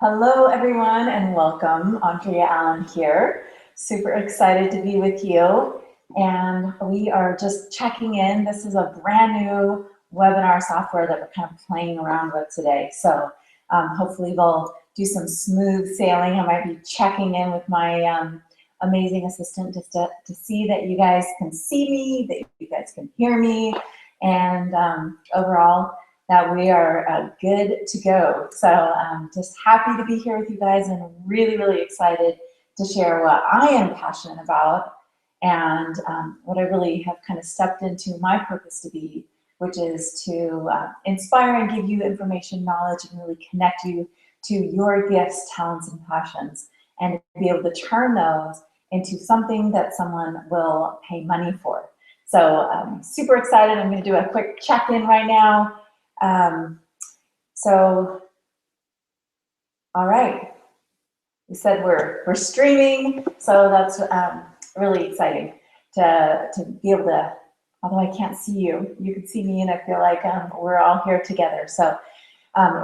Hello, everyone, and welcome. Andrea Allen here. Super excited to be with you. And we are just checking in. This is a brand new webinar software that we're kind of playing around with today. So hopefully we'll do some smooth sailing. I might be checking in with my amazing assistant just to see that you guys can see me, that you guys can hear me, and overall, that we are good to go. So just happy to be here with you guys and really, really excited to share what I am passionate about and what I really have kind of stepped into my purpose to be, which is to inspire and give you information, knowledge, and really connect you to your gifts, talents, and passions, and be able to turn those into something that someone will pay money for. So I'm super excited. I'm going to do a quick check-in right now. All right. We said we're streaming, so that's really exciting to be able to, although I can't see you, you can see me, and I feel like we're all here together. So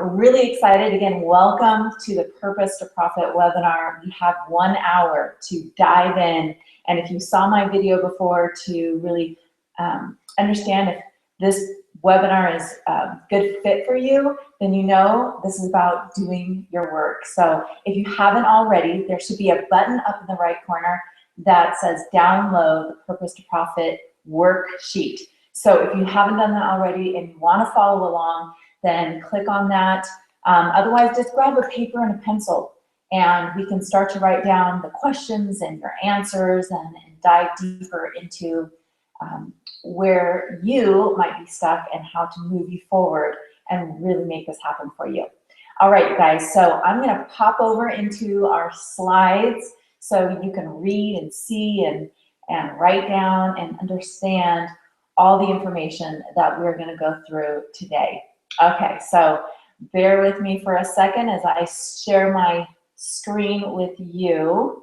really excited. Again, welcome to the Purpose to Profit webinar. We have 1 hour to dive in, and if you saw my video before, to really understand if this webinar is a good fit for you, then you know this is about doing your work. So if you haven't already, there should be a button up in the right corner that says download the Purpose to Profit worksheet. So if you haven't done that already and you want to follow along, then click on that. Otherwise, just grab a paper and a pencil, and we can start to write down the questions and your answers and dive deeper into where you might be stuck and how to move you forward and really make this happen for you. All right, guys, so I'm going to pop over into our slides so you can read and see and write down and understand all the information that we're going to go through today. Okay, so bear with me for a second as I share my screen with you.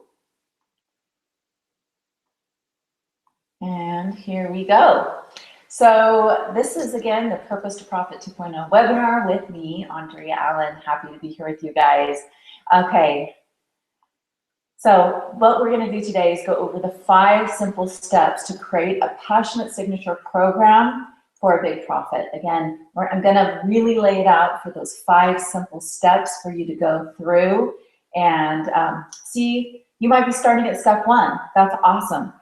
And here we go. So this is, again, the Purpose to Profit 2.0 webinar with me, Andrea Allen. Happy to be here with you guys. Okay. So what we're going to do today is go over the 5 simple steps to create a passionate signature program for a big profit. Again, I'm going to really lay it out for those 5 simple steps for you to go through and see. You might be starting at step 1. That's awesome.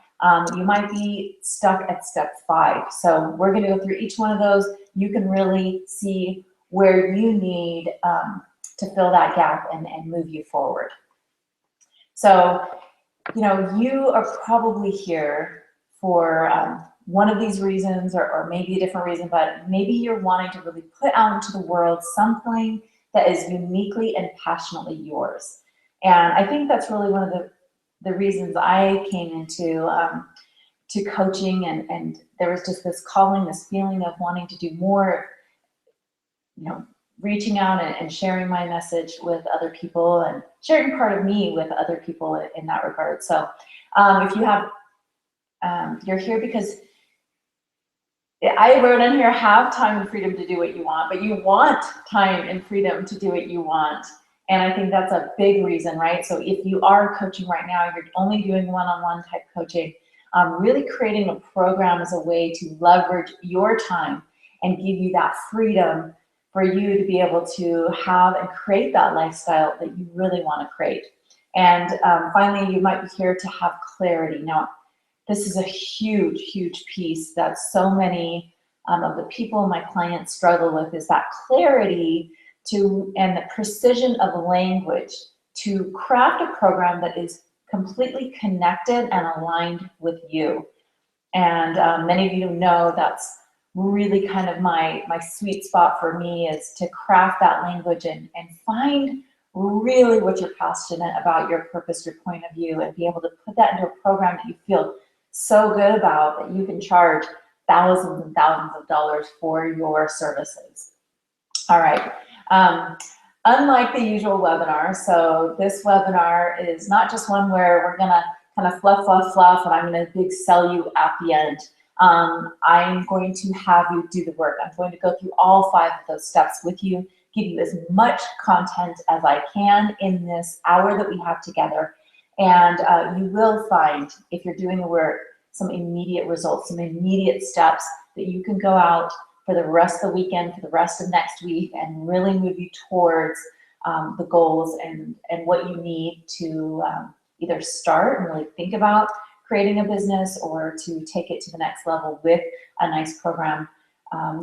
You might be stuck at step 5. So we're going to go through each one of those. You can really see where you need to fill that gap and move you forward. So, you know, you are probably here for one of these reasons or maybe a different reason, but maybe you're wanting to really put out into the world something that is uniquely and passionately yours. And I think that's really one of the reasons I came into to coaching, and there was just this calling, this feeling of wanting to do more, you know, reaching out and sharing my message with other people and sharing part of me with other people in that regard. So if you have, you're here because I wrote in here, have time and freedom to do what you want, but you want time and freedom to do what you want. And I think that's a big reason, right? So if you are coaching right now, you're only doing one-on-one type coaching, really creating a program as a way to leverage your time and give you that freedom for you to be able to have and create that lifestyle that you really want to create. And finally, you might be here to have clarity. Now, this is a huge, huge piece that so many of the people my clients struggle with, is that clarity and the precision of language to craft a program that is completely connected and aligned with you. And many of you know that's really kind of my sweet spot for me, is to craft that language and find really what you're passionate about, your purpose, your point of view, and be able to put that into a program that you feel so good about that you can charge thousands and thousands of dollars for your services. All right. Unlike the usual webinar, so this webinar is not just one where we're gonna kind of fluff, and I'm gonna big sell you at the end. I'm going to have you do the work. I'm going to go through all 5 of those steps with you give you as much content as I can in this hour that we have together. And you will find, if you're doing the work, some immediate results, some immediate steps that you can go out for the rest of the weekend, for the rest of next week, and really move you towards the goals and what you need to either start and really think about creating a business, or to take it to the next level with a nice program.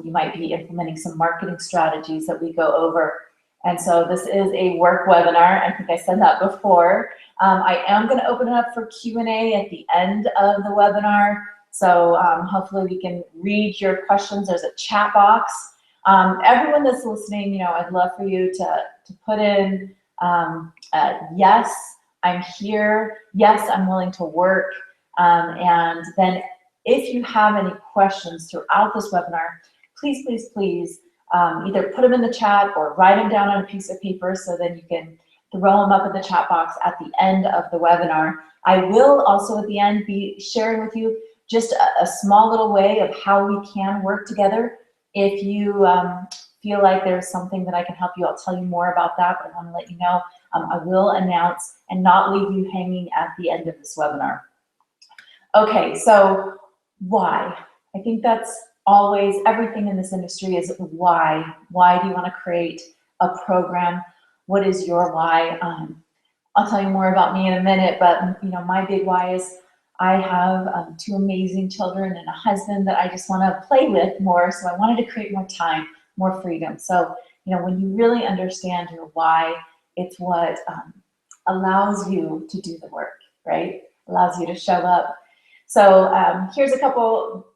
You might be implementing some marketing strategies that we go over. And so this is a work webinar. I think I said that before. I am going to open it up for Q&A at the end of the webinar. So hopefully we can read your questions. There's a chat box. Everyone that's listening, you know, I'd love for you to put in, yes, I'm here. Yes, I'm willing to work. And then if you have any questions throughout this webinar, please, please, please either put them in the chat or write them down on a piece of paper, so then you can throw them up in the chat box at the end of the webinar. I will also at the end be sharing with you just a small little way of how we can work together. If you feel like there's something that I can help you, I'll tell you more about that, but I want to let you know I will announce and not leave you hanging at the end of this webinar. Okay, so why? I think that's always, everything in this industry is why. Why do you want to create a program? What is your why? I'll tell you more about me in a minute, but you know, my big why is I have 2 amazing children and a husband that I just want to play with more, so I wanted to create more time, more freedom. So, you know, when you really understand your why, it's what allows you to do the work, right? Allows you to show up. So here's a couple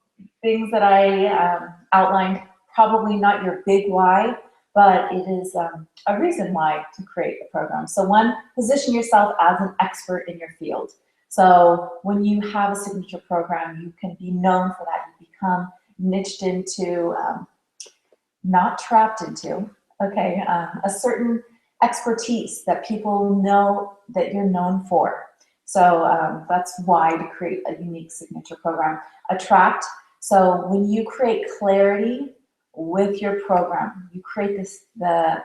things that I outlined, probably not your big why, but it is a reason why to create a program. So 1, position yourself as an expert in your field. So when you have a signature program, you can be known for that. You become niched into, not trapped into, okay, a certain expertise that people know that you're known for. So that's why to create a unique signature program. Attract. So when you create clarity with your program, you create the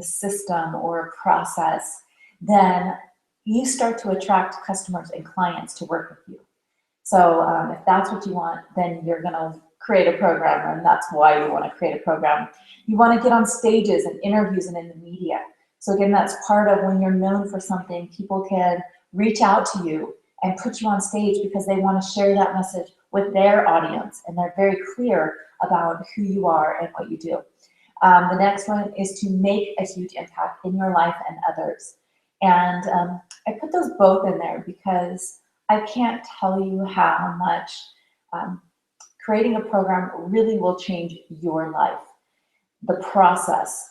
system or process, then you start to attract customers and clients to work with you. So if that's what you want, then you're going to create a program, and that's why you want to create a program. You want to get on stages and interviews and in the media. So again, that's part of when you're known for something, people can reach out to you and put you on stage because they want to share that message with their audience, and they're very clear about who you are and what you do. The next one is to make a huge impact in your life and others. And I put those both in there because I can't tell you how much creating a program really will change your life. The process,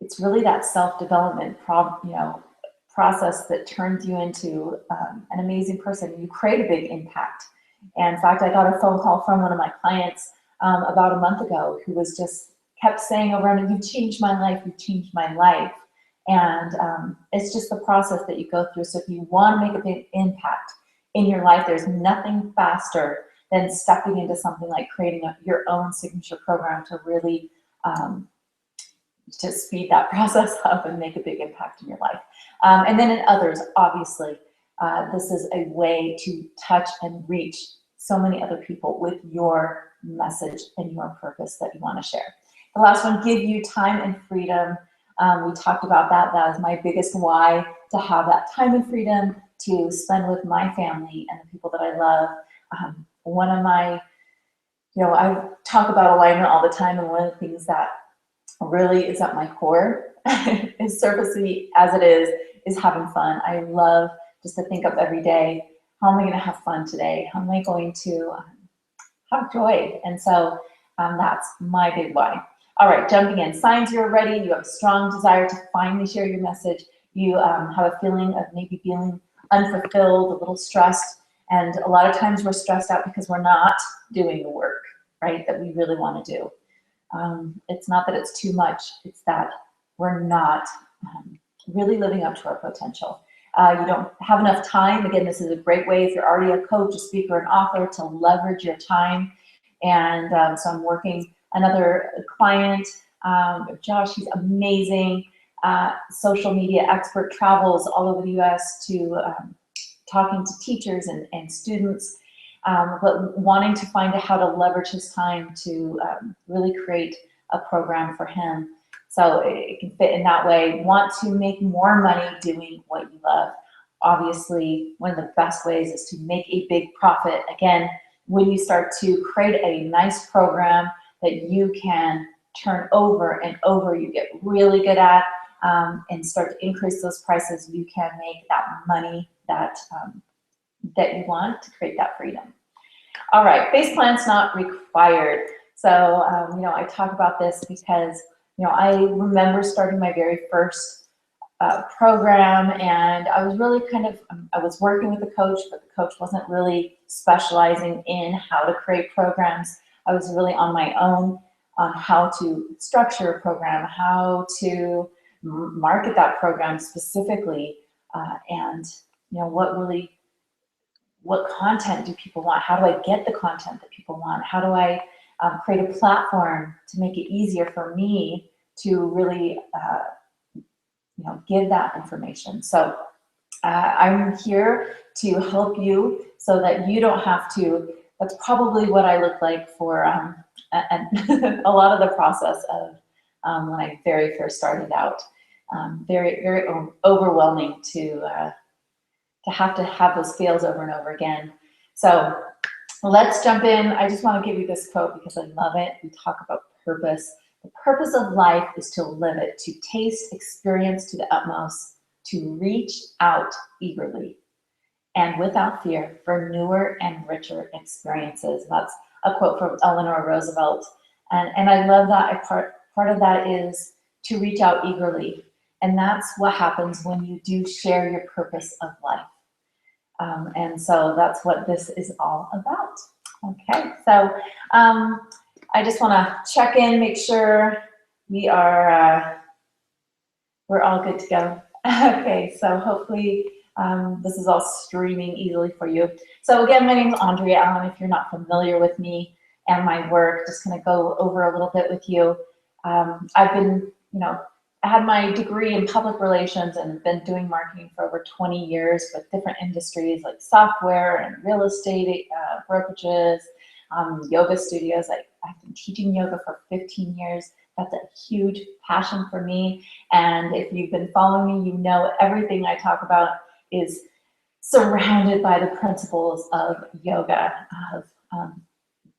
it's really that self-development process that turns you into an amazing person. You create a big impact. And in fact, I got a phone call from one of my clients about a month ago who was just kept saying over and over, "You've changed my life, you've changed my life." And it's just the process that you go through. So if you want to make a big impact in your life, there's nothing faster than stepping into something like creating your own signature program to really to speed that process up and make a big impact in your life. And then in others, obviously, this is a way to touch and reach so many other people with your message and your purpose that you want to share. The last one, give you time and freedom. We talked about that. That is my biggest why, to have that time and freedom to spend with my family and the people that I love. One of my, I talk about alignment all the time, and one of the things that really is at my core, as surfacey as it is having fun. I love just to think of every day, how am I going to have fun today? How am I going to have joy? And so that's my big why. All right, jumping in. Signs you're ready. You have a strong desire to finally share your message. You have a feeling of maybe feeling unfulfilled, a little stressed. And a lot of times we're stressed out because we're not doing the work, right, that we really want to do. It's not that it's too much. It's that we're not really living up to our potential. You don't have enough time. Again, this is a great way if you're already a coach, a speaker, an author to leverage your time. And so I'm working another client Josh, he's amazing. Social media expert, travels all over the US to talking to teachers and students, but wanting to find out how to leverage his time to really create a program for him so it can fit in that way. Want to make more money doing what you love. Obviously, one of the best ways is to make a big profit. Again, when you start to create a nice program that you can turn over and over, you get really good at, and start to increase those prices, you can make that money that you want to create that freedom. All right, base plan's not required. So, I talk about this because, I remember starting my very first program, and I was really I was working with a coach, but the coach wasn't really specializing in how to create programs. I was really on my own on how to structure a program, how to market that program specifically, and what content do people want? How do I get the content that people want? How do I create a platform to make it easier for me to really give that information? So I'm here to help you so that you don't have to. That's probably what I look like for a lot of the process of when I very first started out. Very, very overwhelming to have those fails over and over again. So let's jump in. I just want to give you this quote because I love it. We talk about purpose. The purpose of life is to live it, to taste experience to the utmost, to reach out eagerly and without fear for newer and richer experiences. That's a quote from Eleanor Roosevelt. And I love that. Part of that is to reach out eagerly. And that's what happens when you do share your purpose of life. And so that's what this is all about. Okay, so I just want to check in, make sure we're all good to go. Okay, so hopefully this is all streaming easily for you. So again, my name is Andrea Allen. If you're not familiar with me and my work, just going to go over a little bit with you. I've been, I had my degree in public relations and been doing marketing for over 20 years with different industries like software and real estate, brokerages, yoga studios. I've been teaching yoga for 15 years. That's a huge passion for me. And if you've been following me, you know everything I talk about is surrounded by the principles of yoga, of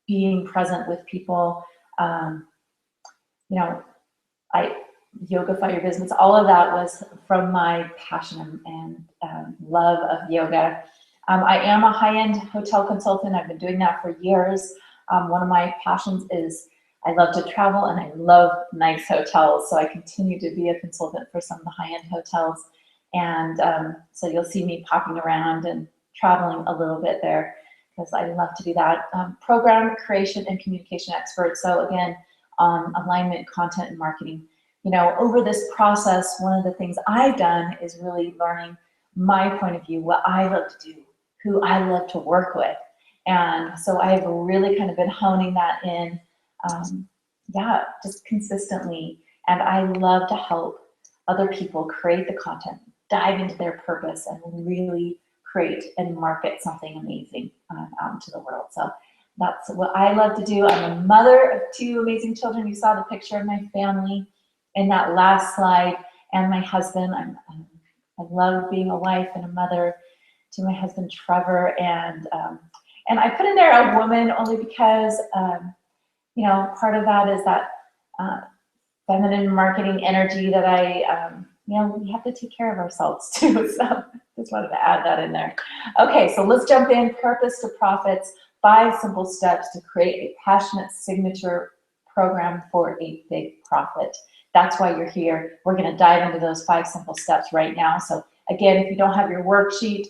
being present with people. Yoga Fire Business, all of that was from my passion and love of yoga. I am a high-end hotel consultant. I've been doing that for years. One of my passions is I love to travel and I love nice hotels. So I continue to be a consultant for some of the high-end hotels. And so you'll see me popping around and traveling a little bit there because I love to do that. Program creation and communication expert. So again, alignment, content, and marketing. Over this process, one of the things I've done is really learning my point of view, what I love to do, who I love to work with. And so I've really kind of been honing that in, just consistently. And I love to help other people create the content, dive into their purpose, and really create and market something amazing out into the world. So that's what I love to do. I'm a mother of 2 amazing children. You saw the picture of my family in that last slide, and my husband. I love being a wife and a mother to my husband Trevor, and I put in there a woman only because part of that is that feminine marketing energy that we have to take care of ourselves too. So just wanted to add that in there. Okay, so let's jump in. Purpose to Profits: 5 simple steps to create a passionate signature program for a big profit. That's why you're here. We're going to dive into those 5 simple steps right now. So again, if you don't have your worksheet,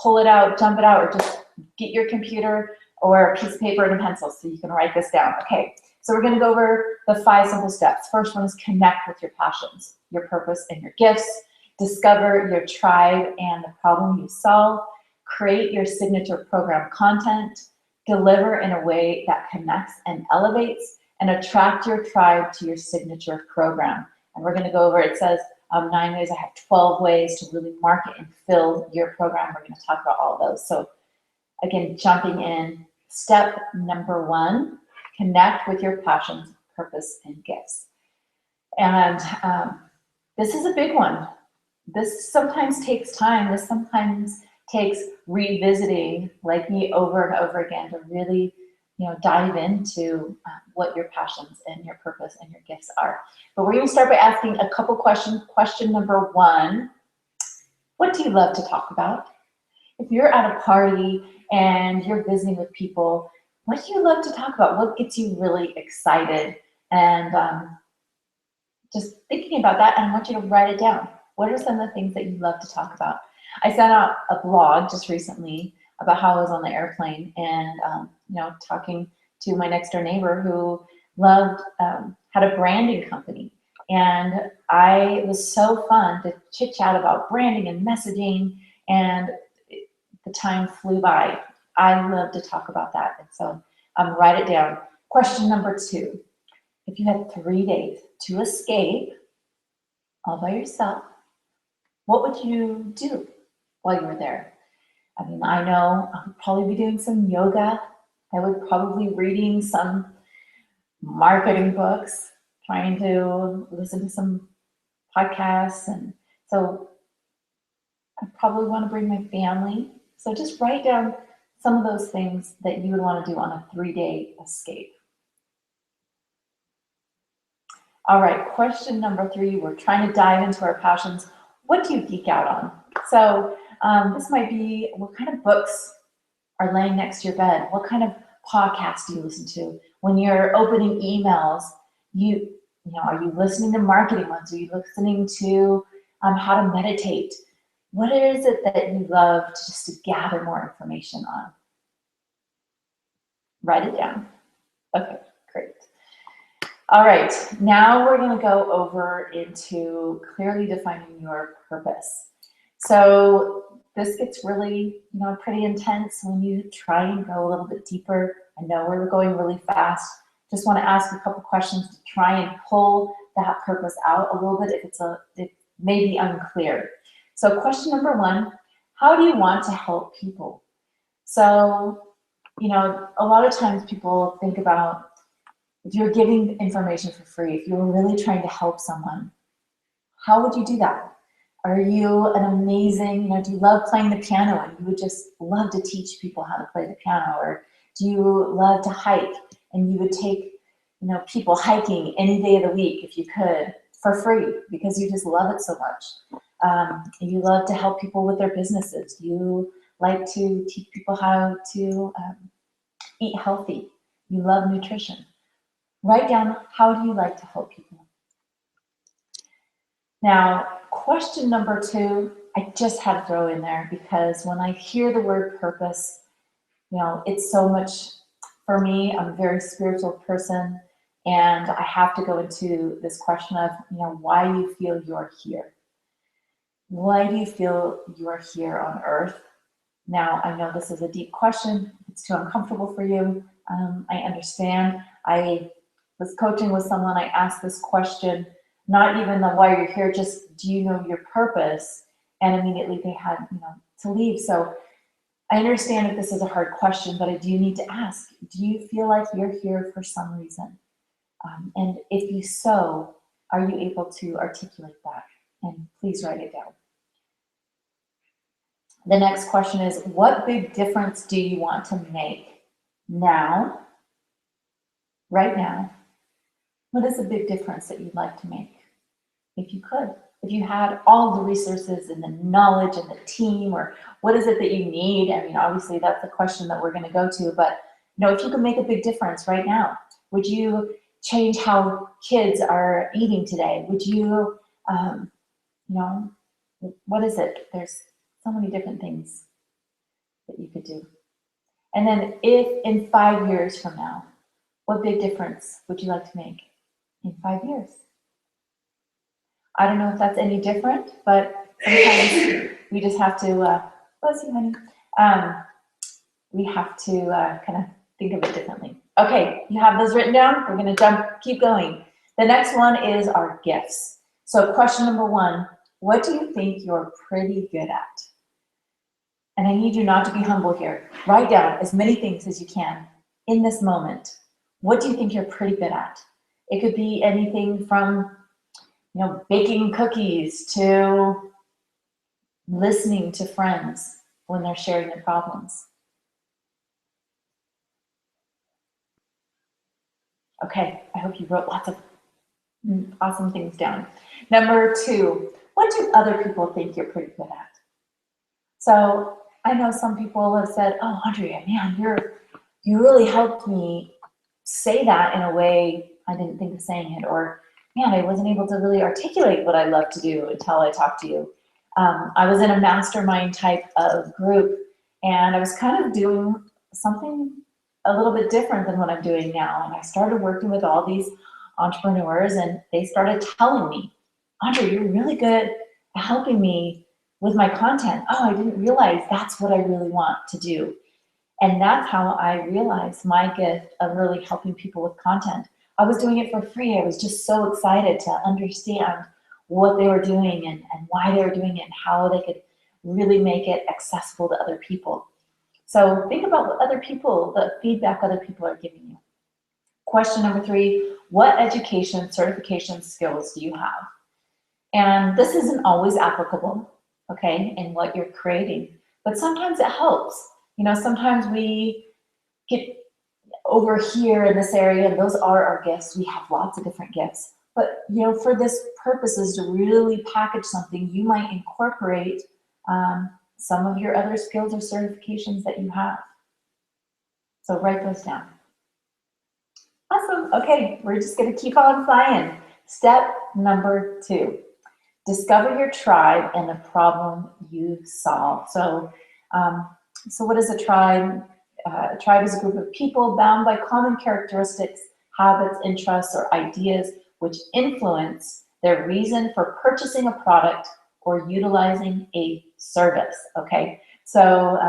pull it out, dump it out, or just get your computer or a piece of paper and a pencil so you can write this down. Okay, so we're going to go over the 5 simple steps. First one is connect with your passions, your purpose, and your gifts. Discover your tribe and the problem you solve. Create your signature program content. Deliver in a way that connects and elevates. and attract your tribe to your signature program. And we're going to go over, it says 9 ways. I have 12 ways to really market and fill your program. We're going to talk about all those. So again, jumping in, step number 1, connect with your passions, purpose, and gifts. And this is a big one. This sometimes takes time. This sometimes takes revisiting, like me, over and over again to really, dive into what your passions and your purpose and your gifts are. But we're going to start by asking a couple questions. Question number 1, what do you love to talk about? If you're at a party and you're visiting with people, what do you love to talk about? What gets you really excited? And just thinking about that, and I want you to write it down. What are some of the things that you love to talk about? I sent out a blog just recently about how I was on the airplane and, talking to my next door neighbor who loved, had a branding company. And it was so fun to chit chat about branding and messaging, and the time flew by. I love to talk about that. And so write it down. Question number 2, if you had 3 days to escape all by yourself, what would you do while you were there? I mean, I know I would probably be doing some yoga. I would probably be reading some marketing books, trying to listen to some podcasts. And so I probably want to bring my family. So just write down some of those things that you would want to do on a 3-day escape. All right, question number 3, we're trying to dive into our passions. What do you geek out on? So this might be, what kind of books are laying next to your bed? What kind of podcasts do you listen to? When you're opening emails, are you listening to marketing ones? Are you listening to how to meditate? What is it that you love to gather more information on? Write it down. Okay, great. All right, now we're going to go over into clearly defining your purpose. So this gets really, pretty intense when you try and go a little bit deeper. I know we're going really fast. Just want to ask a couple questions to try and pull that purpose out a little bit if it may be unclear. So question number 1, how do you want to help people? So, a lot of times people think about, if you're giving information for free, if you're really trying to help someone, how would you do that? Are you an amazing, do you love playing the piano and you would just love to teach people how to play the piano? Or do you love to hike and you would take, people hiking any day of the week if you could for free because you just love it so much? You love to help people with their businesses. You like to teach people how to eat healthy. You love nutrition. Write down, how do you like to help people? Now, question number 2, I just had to throw in there because when I hear the word purpose, it's so much, for me, I'm a very spiritual person, and I have to go into this question of, why you feel you're here. Why do you feel you're here on earth? Now, I know this is a deep question. It's too uncomfortable for you. I understand. I was coaching with someone. I asked this question, not even the why you're here, just do you know your purpose? And immediately they had, to leave. So I understand if this is a hard question, but I do need to ask, do you feel like you're here for some reason? And if you so, are you able to articulate that? And please write it down. The next question is, what big difference do you want to make now, right now? What is a big difference that you'd like to make? If you could, if you had all the resources and the knowledge and the team, or what is it that you need? I mean, obviously that's the question that we're going to go to, but if you could make a big difference right now, would you change how kids are eating today? Would you, what is it? There's so many different things that you could do. And then if in 5 years from now, what big difference would you like to make in 5 years? I don't know if that's any different, but sometimes we just have to, bless you, honey. We have to kind of think of it differently. Okay, you have those written down? We're gonna keep going. The next one is our gifts. So question number one, what do you think you're pretty good at? And I need you not to be humble here. Write down as many things as you can in this moment. What do you think you're pretty good at? It could be anything from, baking cookies to listening to friends when they're sharing their problems. Okay, I hope you wrote lots of awesome things down. Number two, what do other people think you're pretty good at? So I know some people have said, oh, Andrea, man, you really helped me say that in a way I didn't think of saying it, or man, I wasn't able to really articulate what I love to do until I talked to you. I was in a mastermind type of group, and I was kind of doing something a little bit different than what I'm doing now. And I started working with all these entrepreneurs, and they started telling me, Andrea, you're really good at helping me with my content. Oh, I didn't realize that's what I really want to do. And that's how I realized my gift of really helping people with content. I was doing it for free. I was just so excited to understand what they were doing and why they were doing it and how they could really make it accessible to other people. So think about what other people, the feedback other people are giving you. Question number three, what education, certification skills do you have? And this isn't always applicable, okay, in what you're creating, but sometimes it helps. Sometimes we get over here in this area, and those are our gifts. We have lots of different gifts. But, for this purposes to really package something, you might incorporate some of your other skills or certifications that you have. So write those down. Awesome. Okay, we're just going to keep on flying. Step number two, discover your tribe and the problem you solve. So what is a tribe? A tribe is a group of people bound by common characteristics, habits, interests, or ideas which influence their reason for purchasing a product or utilizing a service, okay? So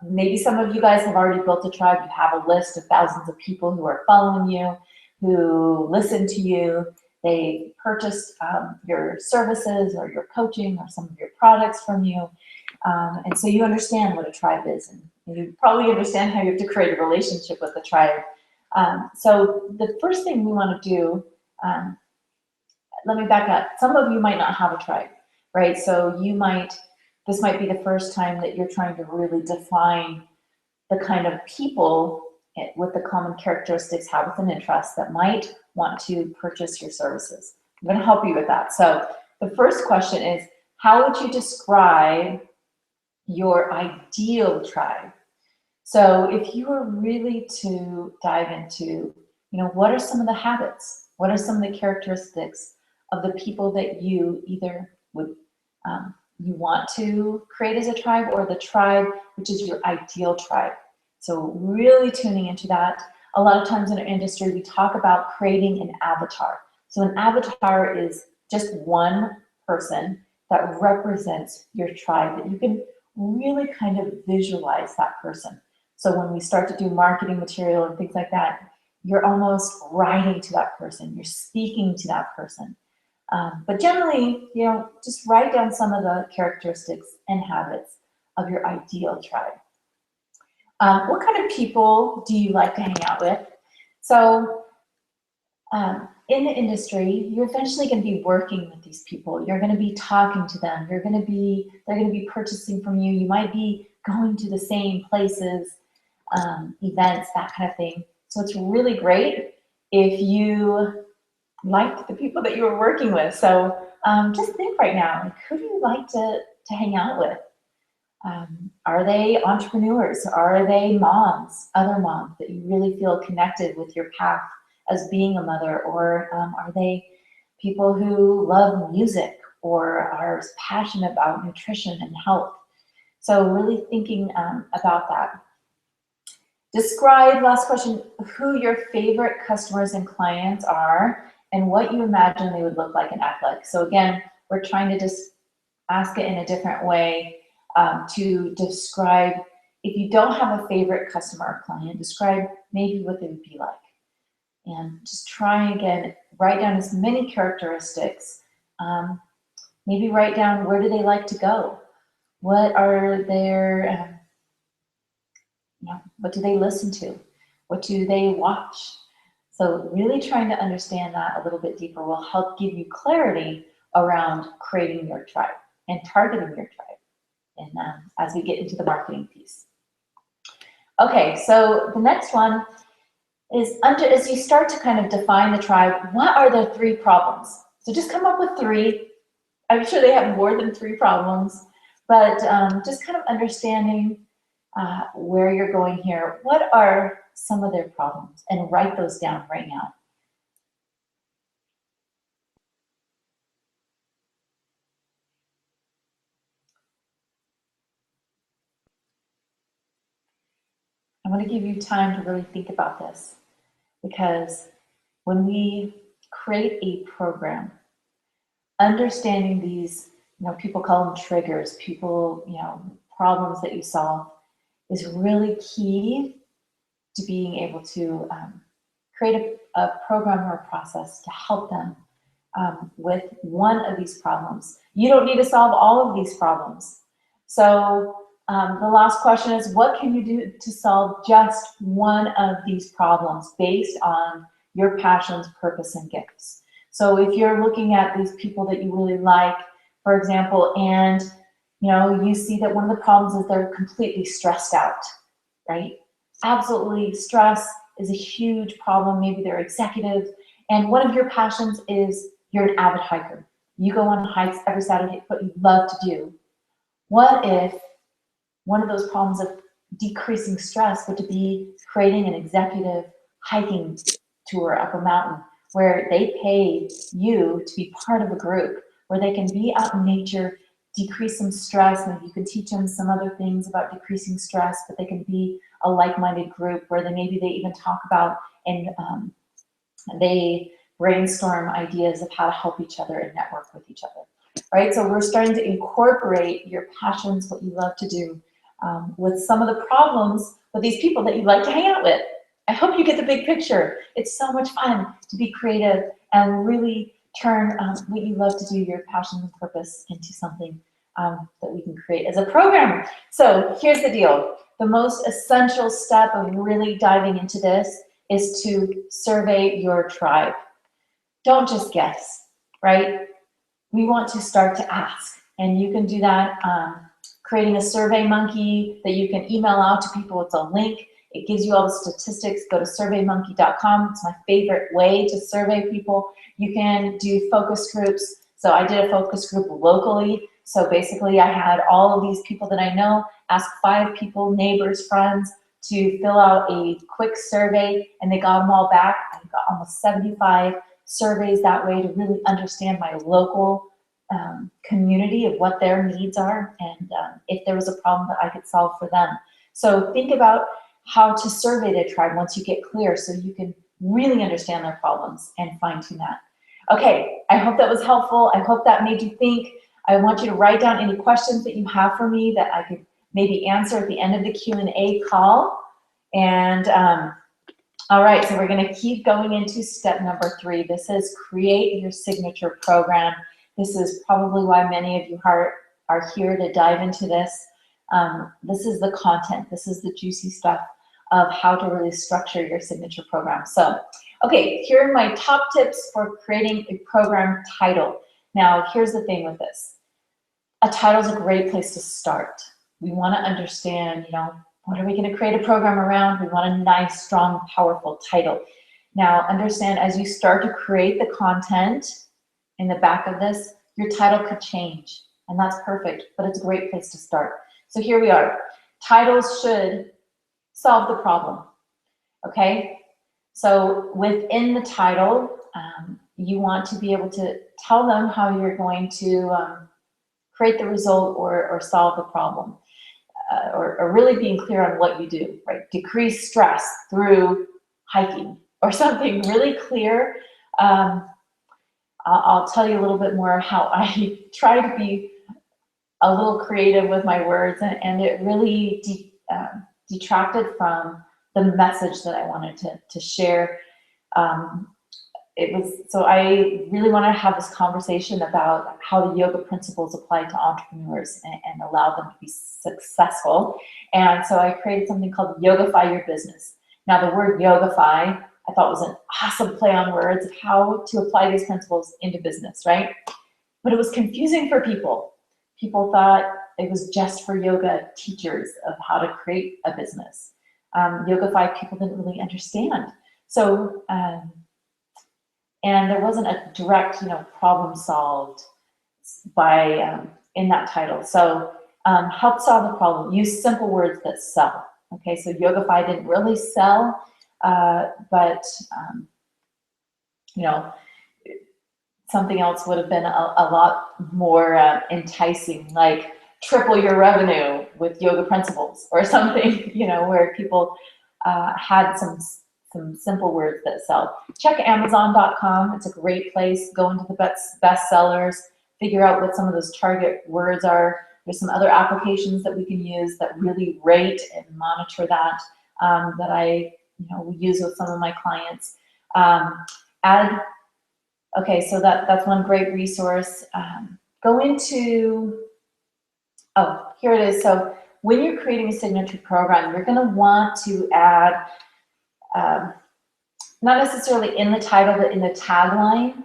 maybe some of you guys have already built a tribe. You have a list of thousands of people who are following you, who listen to you. They purchased your services or your coaching or some of your products from you. And so you understand what a tribe is, and you probably understand how you have to create a relationship with the tribe. So the first thing we want to do, let me back up. Some of you might not have a tribe, right? So this might be the first time that you're trying to really define the kind of people with the common characteristics, habits, and interests that might want to purchase your services. I'm going to help you with that. So the first question is, how would you describe your ideal tribe? So if you were really to dive into, what are some of the habits? What are some of the characteristics of the people that you either would you want to create as a tribe, or the tribe which is your ideal tribe? So really tuning into that. A lot of times in our industry, we talk about creating an avatar. So an avatar is just one person that represents your tribe, that you can really kind of visualize that person. So when we start to do marketing material and things like that, you're almost writing to that person, you're speaking to that person. But generally, just write down some of the characteristics and habits of your ideal tribe. What kind of people do you like to hang out with? So in the industry, you're eventually going to be working with these people. You're going to be talking to them. They're going to be purchasing from you. You might be going to the same places, events, that kind of thing. So it's really great if you like the people that you were working with. So just think right now, like, who do you like to hang out with? Are they entrepreneurs? Are they moms, other moms that you really feel connected with your path as being a mother? Or are they people who love music or are passionate about nutrition and health? So really thinking about that. Describe, last question, who your favorite customers and clients are and what you imagine they would look like and act like. So again, we're trying to just ask it in a different way to describe if you don't have a favorite customer or client, describe maybe what they would be like. And just try again, write down as many characteristics. Maybe write down, where do they like to go? What are their, what do they listen to? What do they watch? So really trying to understand that a little bit deeper will help give you clarity around creating your tribe and targeting your tribe. And as we get into the marketing piece. Okay, so the next one is as you start to kind of define the tribe, what are the 3 problems? So just come up with 3. I'm sure they have more than 3 problems, but just kind of understanding where you're going here. What are some of their problems? And write those down right now. I want to give you time to really think about this, because when we create a program, understanding these, people call them triggers, problems that you solve, is really key to being able to create a program or a process to help them with one of these problems. You don't need to solve all of these problems. So the last question is, what can you do to solve just one of these problems based on your passions, purpose, and gifts? So if you're looking at these people that you really like, for example, and you see that one of the problems is they're completely stressed out, right? Absolutely, stress is a huge problem. Maybe they're executives, and one of your passions is you're an avid hiker. You go on hikes every Saturday, what you love to do. What if one of those problems of decreasing stress would be creating an executive hiking tour up a mountain where they pay you to be part of a group, where they can be out in nature, decrease some stress. Maybe you can teach them some other things about decreasing stress, but they can be a like-minded group where they even talk about and they brainstorm ideas of how to help each other and network with each other, right? So we're starting to incorporate your passions, what you love to do, with some of the problems with these people that you like to hang out with. I hope you get the big picture. It's so much fun to be creative and really turn what you love to do, your passion and purpose, into something that we can create as a program. So here's the deal. The most essential step of really diving into this is to survey your tribe. Don't just guess, right? We want to start to ask, and you can do that creating a Survey Monkey that you can email out to people. It's a link. It gives you all the statistics. Go to surveymonkey.com. It's my favorite way to survey people. You can do focus groups. So I did a focus group locally. So basically I had all of these people that I know, ask 5 people, neighbors, friends, to fill out a quick survey, and they got them all back. I got almost 75 surveys that way to really understand my local community of what their needs are, and if there was a problem that I could solve for them. So think about how to survey their tribe once you get clear, so you can really understand their problems and fine tune that. Okay, I hope that was helpful. I hope that made you think. I want you to write down any questions that you have for me that I could maybe answer at the end of the Q&A call. And all right, so we're gonna keep going into step number 3. This is create your signature program. This is probably why many of you are here to dive into this. This is the content. This is the juicy stuff of how to really structure your signature program. So, okay, here are my top tips for creating a program title. Now, here's the thing with this. A title is a great place to start. We want to understand, what are we going to create a program around? We want a nice, strong, powerful title. Now, understand, as you start to create the content in the back of this, your title could change, and that's perfect, but it's a great place to start. So here we are. Titles should solve the problem, okay? So within the title, you want to be able to tell them how you're going to create the result or solve the problem, or really being clear on what you do, right? Decrease stress through hiking or something really clear. I'll tell you a little bit more how I try to be a little creative with my words, and it really detracted from the message that I wanted to share. So I really want to have this conversation about how the yoga principles apply to entrepreneurs and allow them to be successful. And so I created something called Yogify Your Business. Now the word Yogify, I thought was an awesome play on words of how to apply these principles into business, right? But it was confusing for people. People thought it was just for yoga teachers of how to create a business. Yogify people didn't really understand. So, and there wasn't a direct, problem solved by in that title. So help solve the problem. Use simple words that sell. Okay, so Yogify didn't really sell, but something else would have been a lot more enticing, like triple your revenue with yoga principles or something, where people had some simple words that sell. Check Amazon.com. It's a great place. Go into the best sellers, figure out what some of those target words are. There's some other applications that we can use that really rate and monitor that, that I use with some of my clients. Okay, so that's one great resource. Go into, here it is. So when you're creating a signature program, you're gonna want to add, not necessarily in the title, but in the tagline,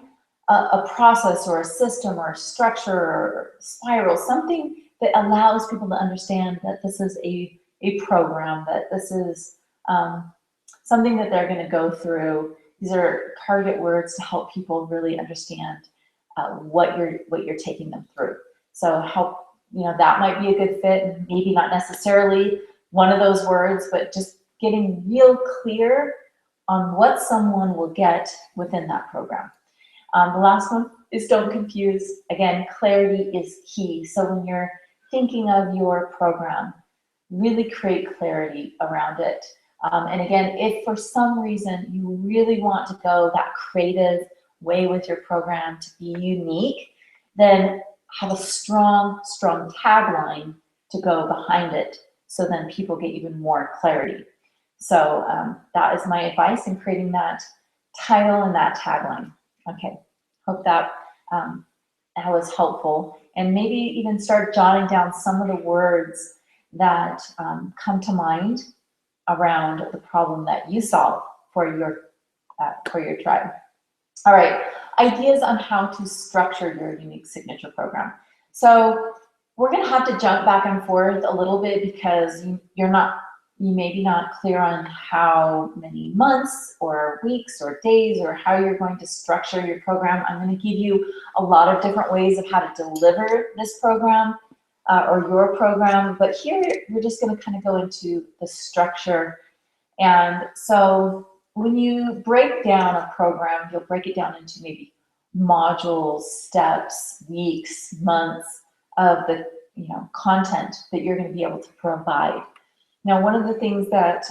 a process or a system or a structure or spiral, something that allows people to understand that this is a program, that this is something that they're gonna go through. These are target words to help people really understand what you're taking them through. So help, that might be a good fit. Maybe not necessarily one of those words, but just getting real clear on what someone will get within that program. The last one is don't confuse. Again, clarity is key. So when you're thinking of your program, really create clarity around it. And again, if for some reason you really want to go that creative way with your program to be unique, then have a strong tagline to go behind it, so then people get even more clarity. So that is my advice in creating that title and that tagline. Okay, hope that that was helpful. And maybe even start jotting down some of the words that come to mind around the problem that you solve for your tribe. All right, ideas on how to structure your unique signature program. So we're going to have to jump back and forth a little bit because you may be not clear on how many months or weeks or days or how you're going to structure your program. I'm going to give you a lot of different ways of how to deliver this program or your program, but here we're just going to kind of go into the structure. And so when you break down a program, you'll break it down into maybe modules, steps, weeks, months of the content that you're going to be able to provide. Now, one of the things that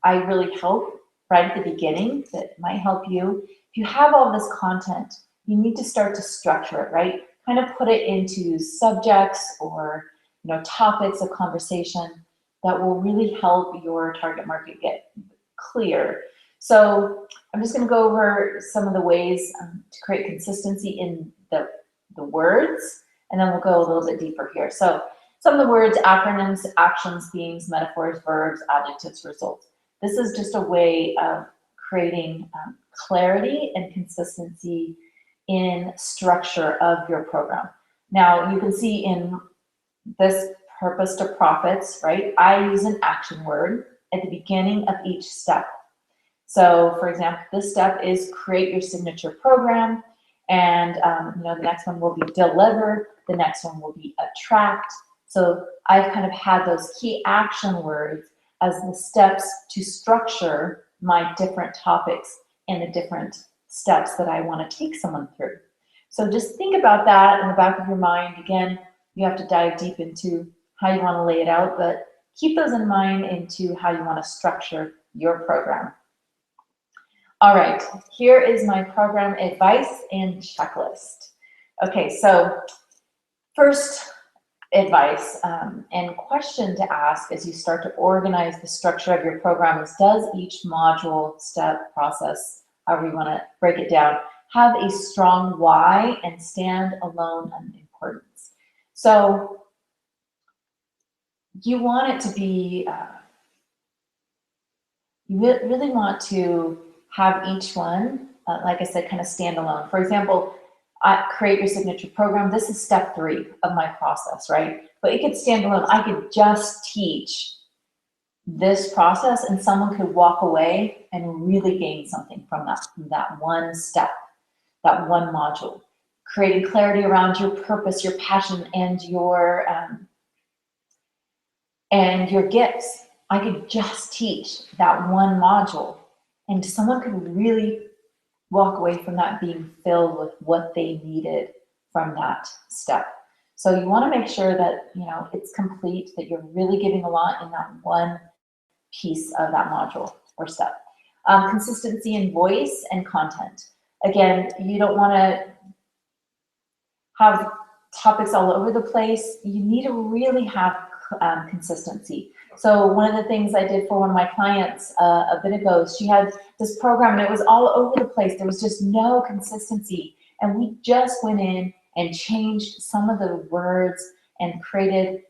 I really hope right at the beginning that might help you, if you have all this content, you need to start to structure it, right? Kind of put it into subjects or topics of conversation that will really help your target market get clear. So I'm just going to go over some of the ways to create consistency in the words, and then we'll go a little bit deeper here. So some of the words, acronyms, actions, themes, metaphors, verbs, adjectives, results. This is just a way of creating clarity and consistency in structure of your program. Now you can see in this purpose to profits, right? I use an action word at the beginning of each step. So for example, this step is create your signature program, and the next one will be deliver, the next one will be attract. So I've kind of had those key action words as the steps to structure my different topics and the different steps that I want to take someone through. So just think about that in the back of your mind. Again, you have to dive deep into how you want to lay it out, but keep those in mind into how you want to structure your program. All right, here is my program advice and checklist. Okay, so first, advice and question to ask as you start to organize the structure of your program is, does each module, step, process, however you want to break it down, have a strong why and stand alone on importance? So you want it to be, you really want to have each one, like I said, kind of stand alone. For example, create your signature program. This is step 3 of my process, right? But it could stand alone. I could just teach this process and someone could walk away and really gain something from that one step, that one module. Creating clarity around your purpose, your passion, and your gifts. I could just teach that one module and someone could really walk away from that being filled with what they needed from that step. So you want to make sure that, you know, it's complete, that you're really giving a lot in that one piece of that module or step. Consistency in voice and content. Again, you don't want to have topics all over the place. You need to really have consistency. So one of the things I did for one of my clients a bit ago, she had this program and it was all over the place. There was just no consistency. And we just went in and changed some of the words and created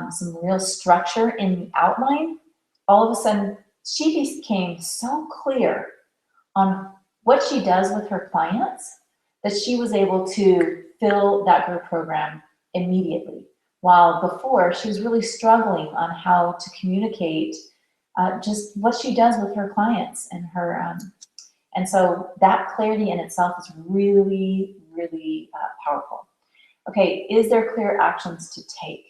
some real structure in the outline. All of a sudden, she became so clear on what she does with her clients that she was able to fill that group program immediately. While before, she was really struggling on how to communicate just what she does with her clients and her, and so that clarity in itself is really, really powerful. Okay, is there clear actions to take?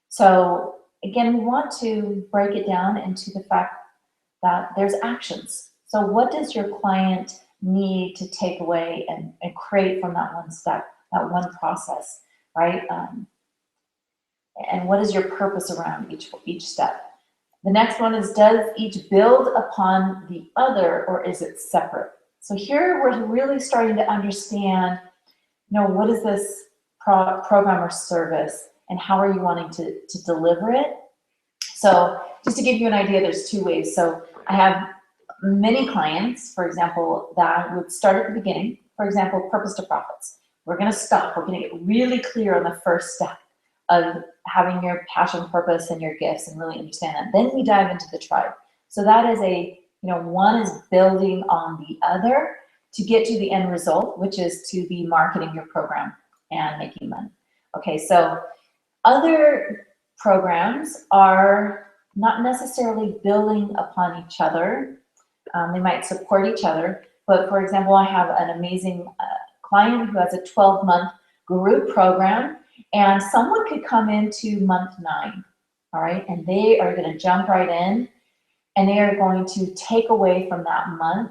So again, we want to break it down into the fact that there's actions. So what does your client need to take away and create from that one step, that one process, right? And what is your purpose around each step? The next one is, does each build upon the other or is it separate? So here we're really starting to understand, you know, what is this program or service and how are you wanting to deliver it? So just to give you an idea, there's 2 ways. So I have many clients, for example, that would start at the beginning. For example, purpose to profits. We're going to stop. We're going to get really clear on the first step of having your passion, purpose, and your gifts and really understand that. Then we dive into the tribe. So that is one is building on the other to get to the end result, which is to be marketing your program and making money. Okay, so other programs are not necessarily building upon each other. They might support each other, but for example, I have an amazing client who has a 12-month group program, and someone could come into month 9, all right, and they are going to jump right in, and they are going to take away from that month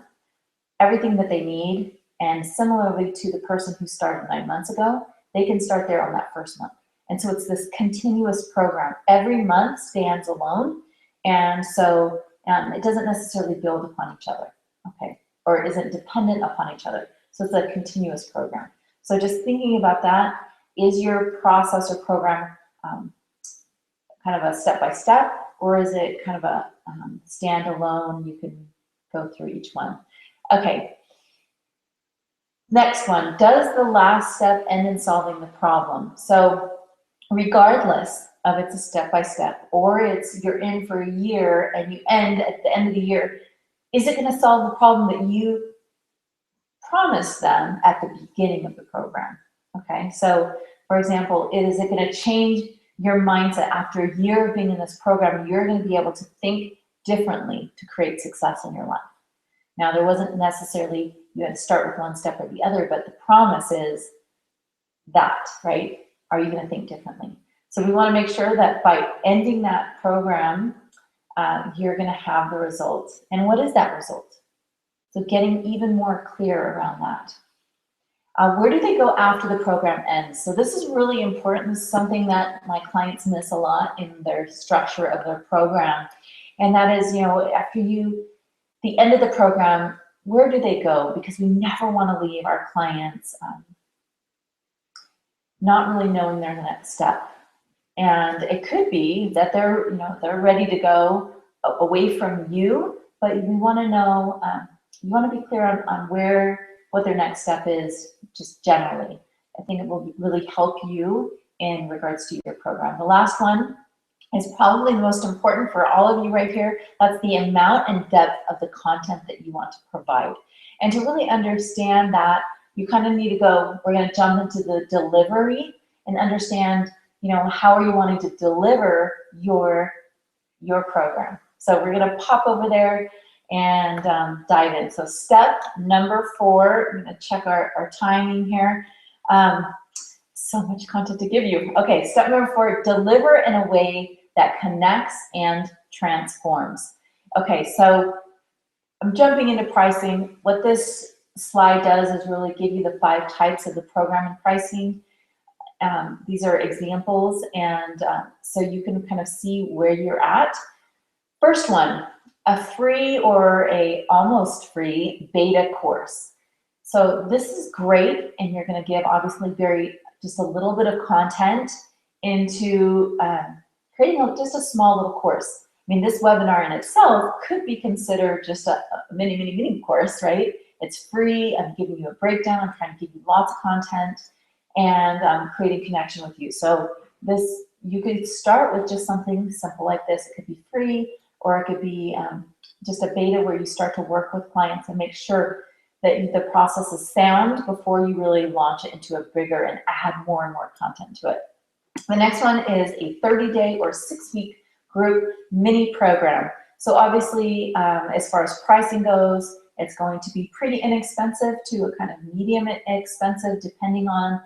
everything that they need, and similarly to the person who started 9 months ago, they can start there on that first month. And so it's this continuous program. Every month stands alone, and so it doesn't necessarily build upon each other, okay, or isn't dependent upon each other. So it's a continuous program. So just thinking about that, is your process or program kind of a step-by-step, or is it kind of a standalone, you can go through each one? Okay, next one, does the last step end in solving the problem? So regardless of it's a step-by-step or it's you're in for a year and you end at the end of the year, is it going to solve the problem that you promised them at the beginning of the program? Okay, so for example, is it going to change your mindset after a year of being in this program? You're going to be able to think differently to create success in your life. Now, there wasn't necessarily you had to start with one step or the other, but the promise is that, right? Are you going to think differently? So we want to make sure that by ending that program, you're going to have the results. And what is that result? So getting even more clear around that. Where do they go after the program ends? So this is really important. This is something that my clients miss a lot in their structure of their program. And that is, after the end of the program, where do they go? Because we never want to leave our clients not really knowing their next step. And it could be that they're, they're ready to go away from you, but we want to know, you want to be clear on what their next step is, just generally. I think it will really help you in regards to your program. The last one is probably the most important for all of you right here. That's the amount and depth of the content that you want to provide. And to really understand that, you kind of need to go, we're going to jump into the delivery and understand, how are you wanting to deliver your program. So we're going to pop over there and dive in. So step number 4, I'm going to check our timing here. So much content to give you. Okay, step number 4, deliver in a way that connects and transforms. Okay, so I'm jumping into pricing. What this slide does is really give you the 5 types of the program and pricing. These are examples, and so you can kind of see where you're at. First one, a free or a almost free beta course. So this is great, and you're going to give obviously just a little bit of content into creating just a small little course. I mean, this webinar in itself could be considered just a mini course, right? It's free. I'm giving you a breakdown. I'm trying to give you lots of content and creating connection with you. So you could start with just something simple like this. It could be free, or it could be just a beta where you start to work with clients and make sure that the process is sound before you really launch it into a bigger and add more and more content to it. The next one is a 30-day or 6-week group mini program. So obviously, as far as pricing goes, it's going to be pretty inexpensive to a kind of medium expensive, depending on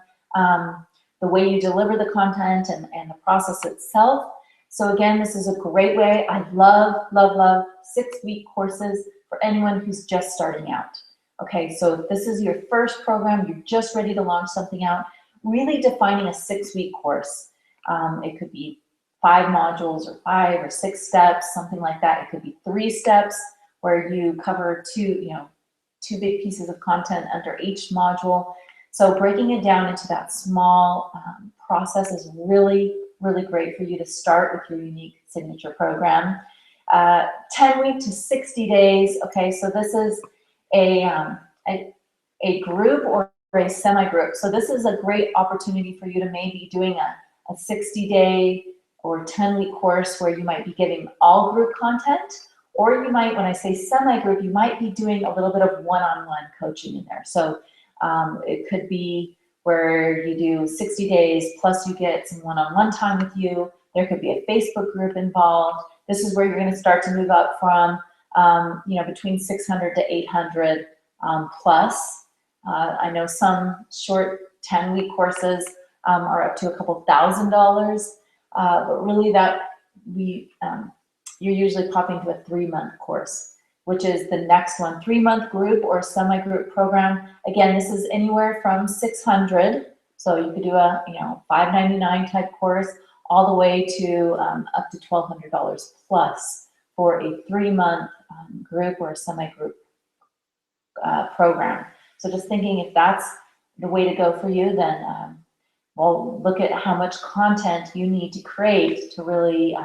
the way you deliver the content and the process itself. So again, this is a great way. I love 6-week courses for anyone who's just starting out. Okay, so if this is your first program, you're just ready to launch something out, really defining a 6-week course. It could be 5 modules or 5 or 6 steps, something like that. It could be 3 steps where you cover 2 big pieces of content under each module. So breaking it down into that small process is really great for you to start with your unique signature program. 10 weeks to 60 days. Okay, so this is a group or a semi-group. So this is a great opportunity for you to maybe doing a 60-day or 10-week course where you might be giving all group content, or you might, when I say semi-group, you might be doing a little bit of one-on-one coaching in there. So it could be where you do 60 days plus you get some one-on-one time with you. There could be a Facebook group involved. This is where you're going to start to move up from between 600 to 800 plus. I know some short 10-week courses are up to a couple $1,000, but really you're usually popping to a 3-month course, which is the next one. 3-month group or semi-group program. Again, this is anywhere from 600, so you could do a $599 type course, all the way to up to $1,200 plus for a 3-month group or semi-group program. So just thinking if that's the way to go for you, then well, look at how much content you need to create to really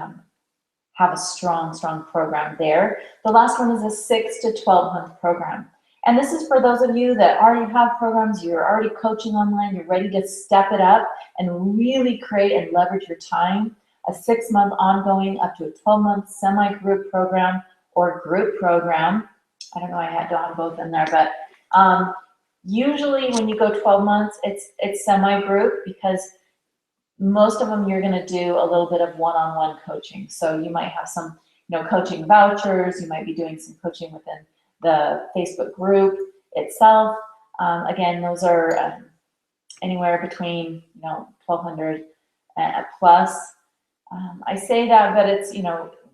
have a strong program there. The last one is a 6 to 12-month program. And this is for those of you that already have programs, you're already coaching online, you're ready to step it up and really create and leverage your time. A 6-month ongoing up to a 12-month semi-group program or group program. I don't know, I had Dawn both in there, but usually when you go 12 months, it's semi-group, because most of them you're going to do a little bit of one-on-one coaching. So you might have some coaching vouchers, you might be doing some coaching within the Facebook group itself. Again, those are anywhere between $1,200 plus. I say that, but it's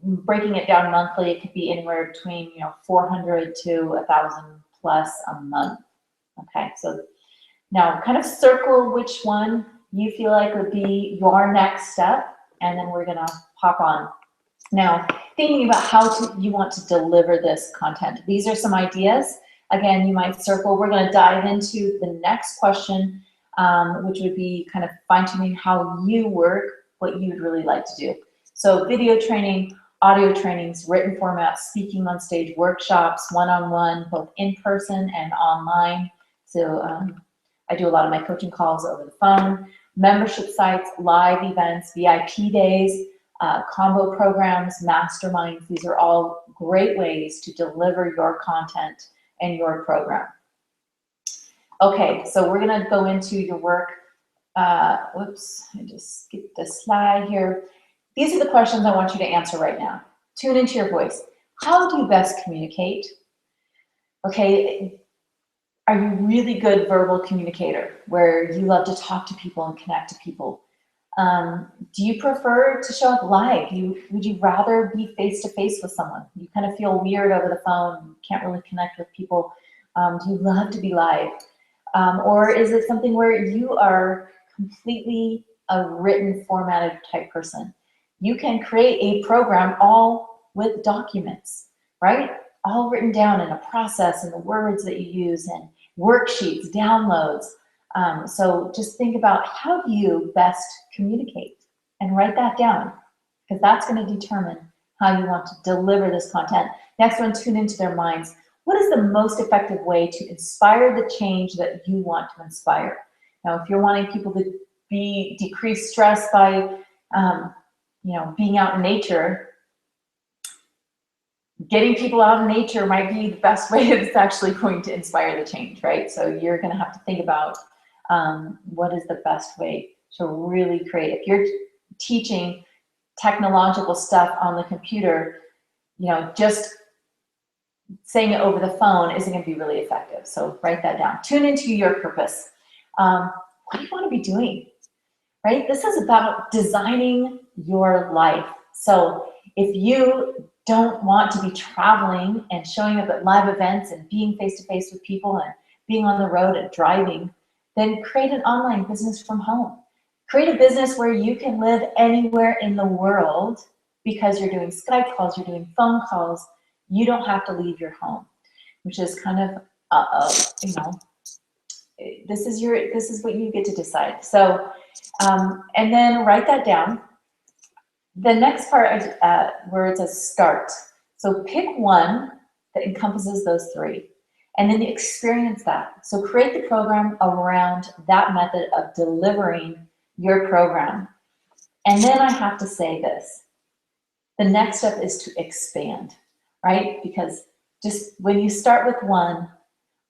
breaking it down monthly, it could be anywhere between $400 to $1,000 plus a month. Okay, so now kind of circle which one you feel like would be your next step, and then we're gonna hop on. Now, thinking about how you want to deliver this content. These are some ideas. Again, you might circle. We're gonna dive into the next question, which would be kind of fine-tuning how you work what you'd really like to do. So video training, audio trainings, written formats, speaking on stage, workshops, one-on-one, both in person and online. So I do a lot of my coaching calls over the phone, membership sites, live events, VIP days, combo programs, masterminds. These are all great ways to deliver your content and your program. Okay, so we're gonna go into your work. Whoops, I just skipped the slide here. These are the questions I want you to answer right now. Tune into your voice. How do you best communicate? Okay, are you really good verbal communicator where you love to talk to people and connect to people? Do you prefer to show up live? Would you rather be face-to-face with someone? You kind of feel weird over the phone, can't really connect with people. Do you love to be live? Or is it something where you are completely a written formatted type person? You can create a program all with documents, right? All written down in a process and the words that you use and worksheets, downloads. So just think about how do you best communicate and write that down, because that's going to determine how you want to deliver this content. Next one, tune into their minds. What is the most effective way to inspire the change that you want to inspire? Now, if you're wanting people to decrease stress by being out in nature, getting people out in nature might be the best way that's actually going to inspire the change, right? So you're going to have to think about what is the best way to really create. If you're teaching technological stuff on the computer, just saying it over the phone isn't going to be really effective. So write that down. Tune into your purpose. What do you want to be doing, right? This is about designing your life. So if you don't want to be traveling and showing up at live events and being face-to-face with people and being on the road and driving, then create an online business from home. Create a business where you can live anywhere in the world because you're doing Skype calls, you're doing phone calls. You don't have to leave your home, which is kind of, this is what you get to decide. So, and then write that down. The next part where it says start. So pick one that encompasses those three, and then experience that. So create the program around that method of delivering your program. And then I have to say this, the next step is to expand, right? Because just when you start with one,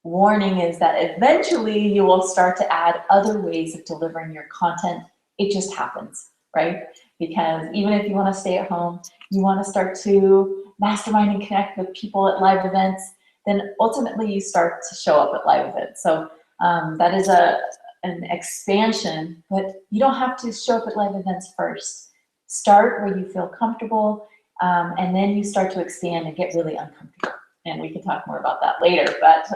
warning is that eventually you will start to add other ways of delivering your content. It just happens, right? Because even if you want to stay at home, you want to start to mastermind and connect with people at live events, then ultimately you start to show up at live events. So that is an expansion, but you don't have to show up at live events first. Start where you feel comfortable, and then you start to expand and get really uncomfortable. And we can talk more about that later, but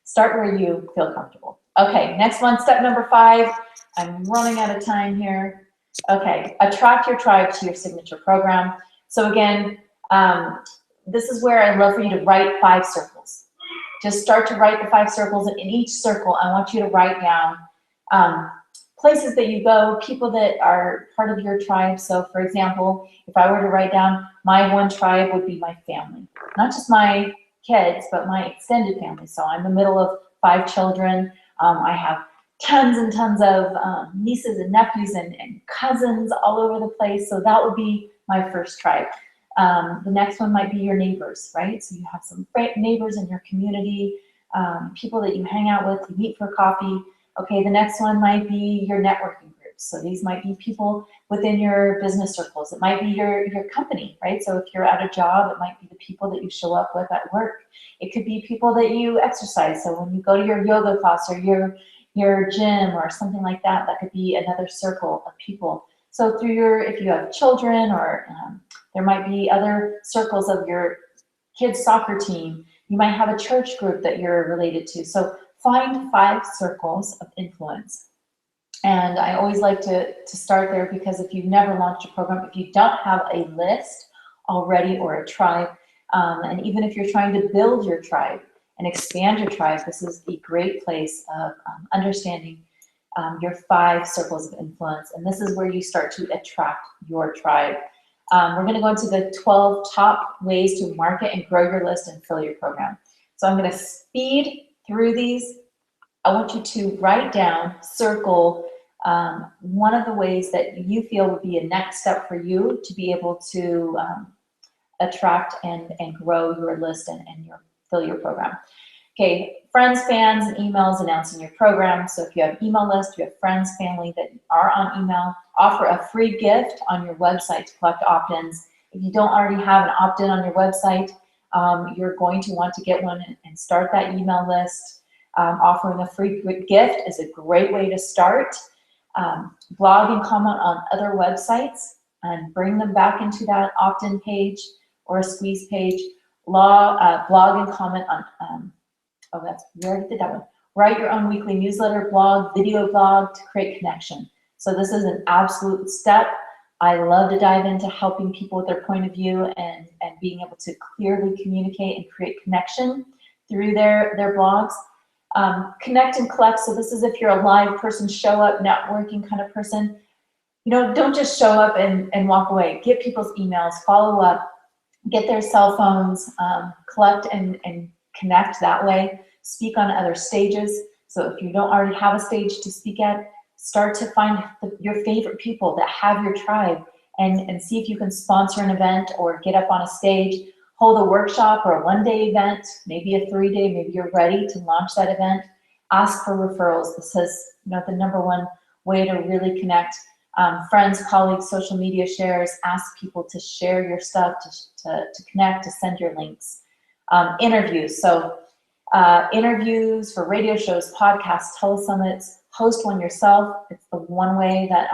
start where you feel comfortable. Okay, next one, step number 5. I'm running out of time here. Okay, attract your tribe to your signature program. So again, this is where I love for you to write 5 circles. Just start to write the 5 circles, and in each circle, I want you to write down places that you go, people that are part of your tribe. So for example, if I were to write down my one tribe would be my family, not just my kids, but my extended family. So I'm the middle of 5 children. I have tons and tons of nieces and nephews and cousins all over the place. So that would be my first tribe. The next one might be your neighbors, right? So you have some neighbors in your community, people that you hang out with, you meet for coffee. Okay, the next one might be your networking groups. So these might be people within your business circles. It might be your company, right? So if you're at a job, it might be the people that you show up with at work. It could be people that you exercise. So when you go to your yoga class or your gym or something like that, that could be another circle of people. So through if you have children, or there might be other circles of your kids' soccer team. You might have a church group that you're related to. So find 5 circles of influence. And I always like to start there, because if you've never launched a program, if you don't have a list already or a tribe, and even if you're trying to build your tribe and expand your tribe, this is a great place of understanding your 5 circles of influence. And this is where you start to attract your tribe. We're going to go into the 12 top ways to market and grow your list and fill your program. So I'm going to speed through these. I want you to write down, circle one of the ways that you feel would be a next step for you to be able to attract and grow your list and fill your program. Okay, friends, fans, and emails announcing your program. So if you have email list, you have friends, family that are on email, offer a free gift on your website to collect opt-ins. If you don't already have an opt-in on your website, you're going to want to get one and start that email list. Offering a free gift is a great way to start. Blog and comment on other websites and bring them back into that opt-in page or a squeeze page. Blog and comment on, we already did that one. Write your own weekly newsletter, blog, video blog to create connection. So this is an absolute step. I love to dive into helping people with their point of view and being able to clearly communicate and create connection through their blogs. Connect and collect. So this is if you're a live person, show up, networking kind of person. You know, don't just show up and walk away. Get people's emails, follow up, get their cell phones, collect and connect that way. Speak on other stages. So if you don't already have a stage to speak at, start to find your favorite people that have your tribe and see if you can sponsor an event or get up on a stage, hold a workshop or a one-day event, maybe a 3-day, maybe you're ready to launch that event. Ask for referrals. This is the number one way to really connect. Friends, colleagues, social media shares, ask people to share your stuff, to connect, to send your links. Interviews. So interviews for radio shows, podcasts, telesummits, host one yourself. It's the one way that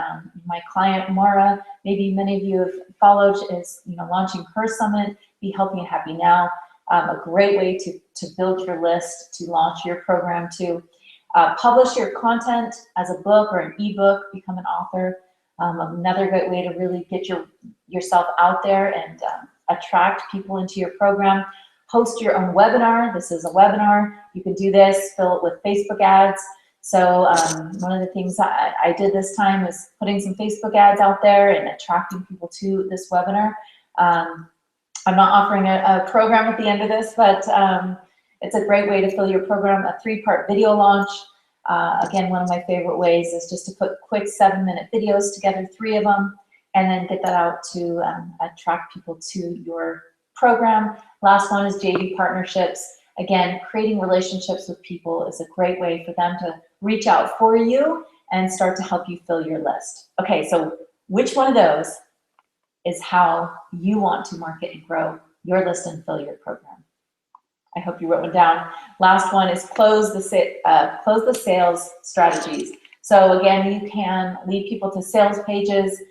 my client Mara, maybe many of you have followed, is launching her summit, Be Healthy and Happy Now. A great way to build your list, to launch your program, to publish your content as a book or an ebook, become an author. Another great way to really get yourself out there and attract people into your program. Host your own webinar. This is a webinar. You can do this, fill it with Facebook ads. So one of the things I did this time is putting some Facebook ads out there and attracting people to this webinar. I'm not offering a program at the end of this, but it's a great way to fill your program. A 3-part video launch. Again, one of my favorite ways is just to put quick 7-minute videos together, 3 of them, and then get that out to attract people to your program. Last one is JV partnerships. Again, creating relationships with people is a great way for them to reach out for you and start to help you fill your list. Okay, so which one of those is how you want to market and grow your list and fill your program? I hope you wrote one down. Last one is close the sales strategies. So again, you can lead people to sales pages.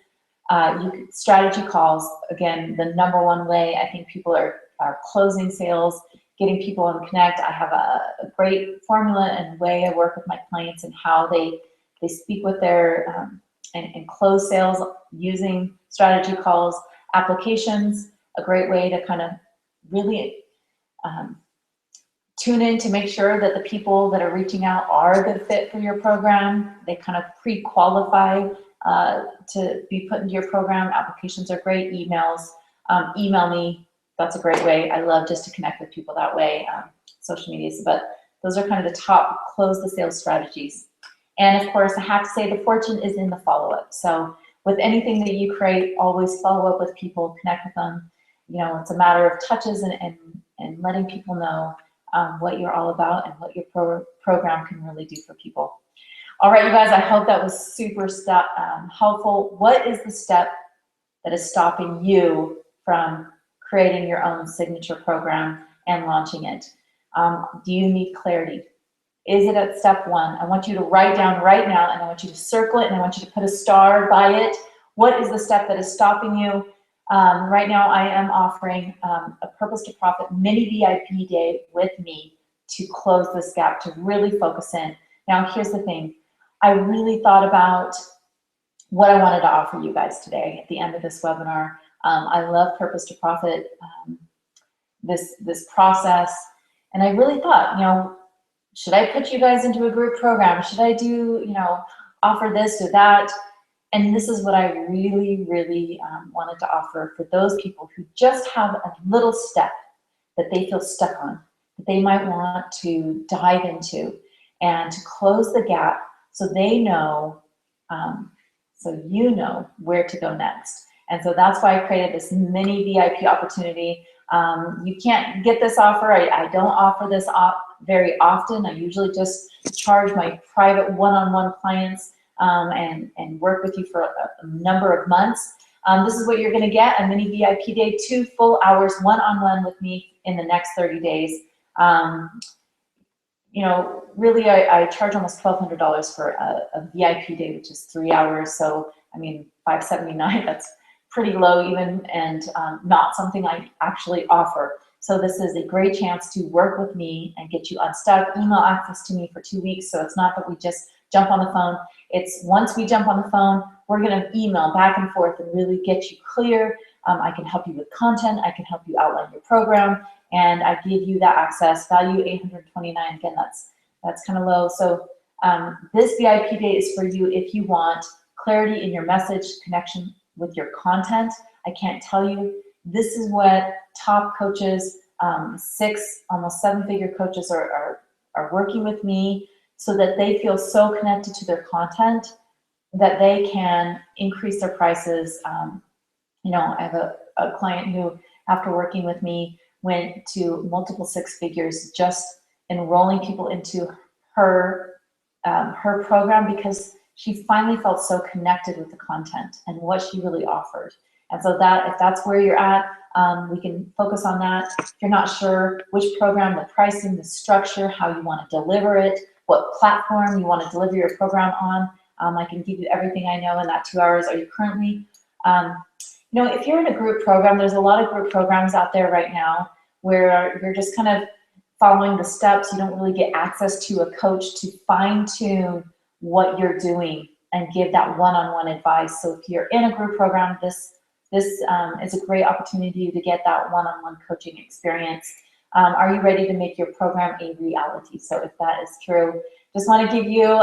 Strategy calls, again, the number one way I think people are closing sales, getting people on Connect. I have a great formula and way I work with my clients and how they speak with their and close sales using strategy calls. Applications, a great way to kind of really tune in to make sure that the people that are reaching out are a good fit for your program. They kind of pre-qualify to be put into your program. Applications are great. Emails, email me. That's a great way. I love just to connect with people that way. Social media, but those are kind of the top close the sales strategies. And of course, I have to say the fortune is in the follow-up. So with anything that you create, always follow up with people, connect with them. It's a matter of touches and letting people know what you're all about and what your program can really do for people. All right, you guys, I hope that was super helpful. What is the step that is stopping you from creating your own signature program and launching it? Do you need clarity? Is it at step 1? I want you to write down right now, and I want you to circle it, and I want you to put a star by it. What is the step that is stopping you? Right now, I am offering a Purpose to Profit mini VIP day with me to close this gap, to really focus in. Now, here's the thing. I really thought about what I wanted to offer you guys today at the end of this webinar. I love Purpose to Profit, this process, and I really thought, should I put you guys into a group program? Should I do, offer this or that. And this is what I really, really wanted to offer for those people who just have a little step that they feel stuck on, that they might want to dive into and to close the gap so they know, so you know where to go next. And so that's why I created this mini VIP opportunity. You can't get this offer. I don't offer this very often. I usually just charge my private one-on-one clients and work with you for a number of months. This is what you're going to get: a mini VIP day, 2 full hours one-on-one with me in the next 30 days. You know, really, I charge almost $1,200 for a VIP day, which is 3 hours. So, I mean, $579, that's pretty low even, and not something I actually offer. So this is a great chance to work with me and get you unstuck. Email access to me for 2 weeks. So it's not that we just jump on the phone. It's once we jump on the phone, we're going to email back and forth and really get you clear. I can help you with content. I can help you outline your program, and I give you that access. Value $829. Again, that's kind of low. So this VIP day is for you if you want clarity in your message, connection with your content. I can't tell you, this is what top coaches, 6, almost 7-figure coaches are working with me, so that they feel so connected to their content that they can increase their prices. You know, I have a client who, after working with me, went to multiple 6 figures just enrolling people into her her program, because she finally felt so connected with the content and what she really offered. And so that, if that's where you're at, we can focus on that. If you're not sure which program, the pricing, the structure, how you want to deliver it, what platform you want to deliver your program on, I can give you everything I know in that 2 hours. Are you currently, you know, if you're in a group program, there's a lot of group programs out there right now where you're just kind of following the steps. You don't really get access to a coach to fine tune what you're doing and give that one-on-one advice. So if you're in a group program, this is a great opportunity to get that one-on-one coaching experience. Are you ready to make your program a reality? So if that is true, just want to give you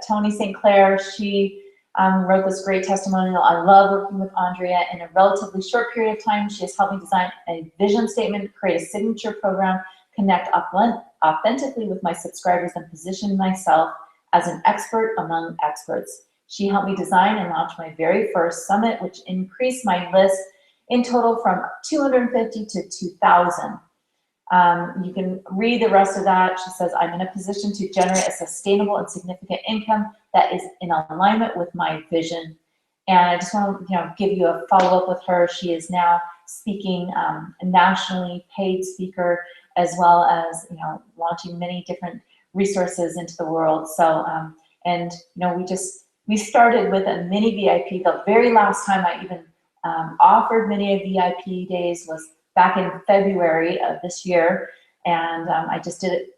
Tony St. Clair. She wrote this great testimonial. I love working with Andrea. In a relatively short period of time, she has helped me design a vision statement, create a signature program, connect authentically with my subscribers, and position myself as an expert among experts. She helped me design and launch my very first summit, which increased my list in total from 250 to 2,000. You can read the rest of that. She says, I'm in a position to generate a sustainable and significant income that is in alignment with my vision. And I just want to give you a follow-up with her. She is now speaking nationally, paid speaker, as well as launching many different resources into the world. So and we started with a mini VIP. The very last time I even offered mini VIP days was back in February of this year, and I just did it